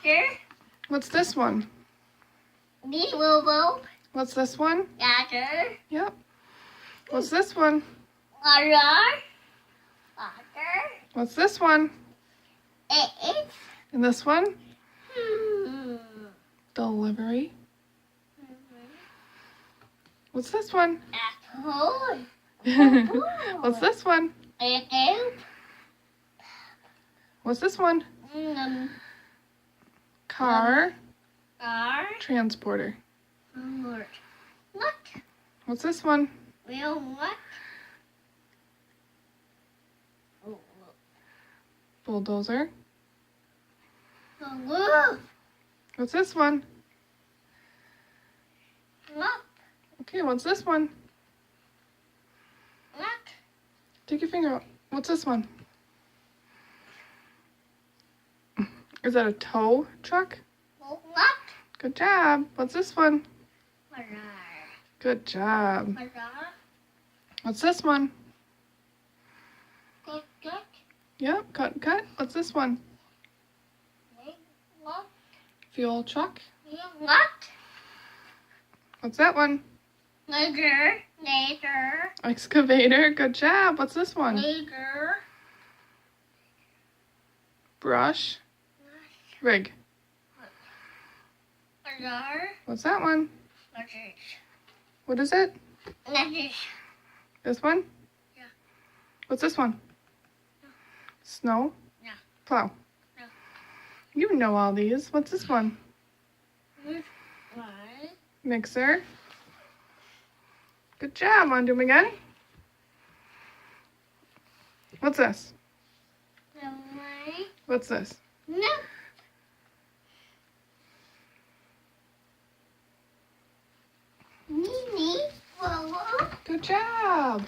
Water. What's this one? Boo. What's this one? Water. Yep. What's this one? Water. Water. What's this one? It. And this one? Hmm. Delivery. What's this one? Apple. What's this one? Apple. What's this one? Car. Car. Transporter. What? What's this one? Real what? Bulldozer. Woo. What's this one? What? Okay, what's this one? What? Take your finger out. What's this one? Is that a tow truck? What? Good job. What's this one? What? Good job. What? What's this one? Good. Yep, cut. What's this one? What? Fuel truck. What? What's that one? Later. Excavator. Good job. What's this one? Later. Brush. Rig. Later. What's that one? What is it? Later. This one? Yeah. What's this one? Snow? Yeah. Plow. Yeah. You know all these. What's this one? Mixer. Good job. Want to do them again? What's this? What's this? No. Good job.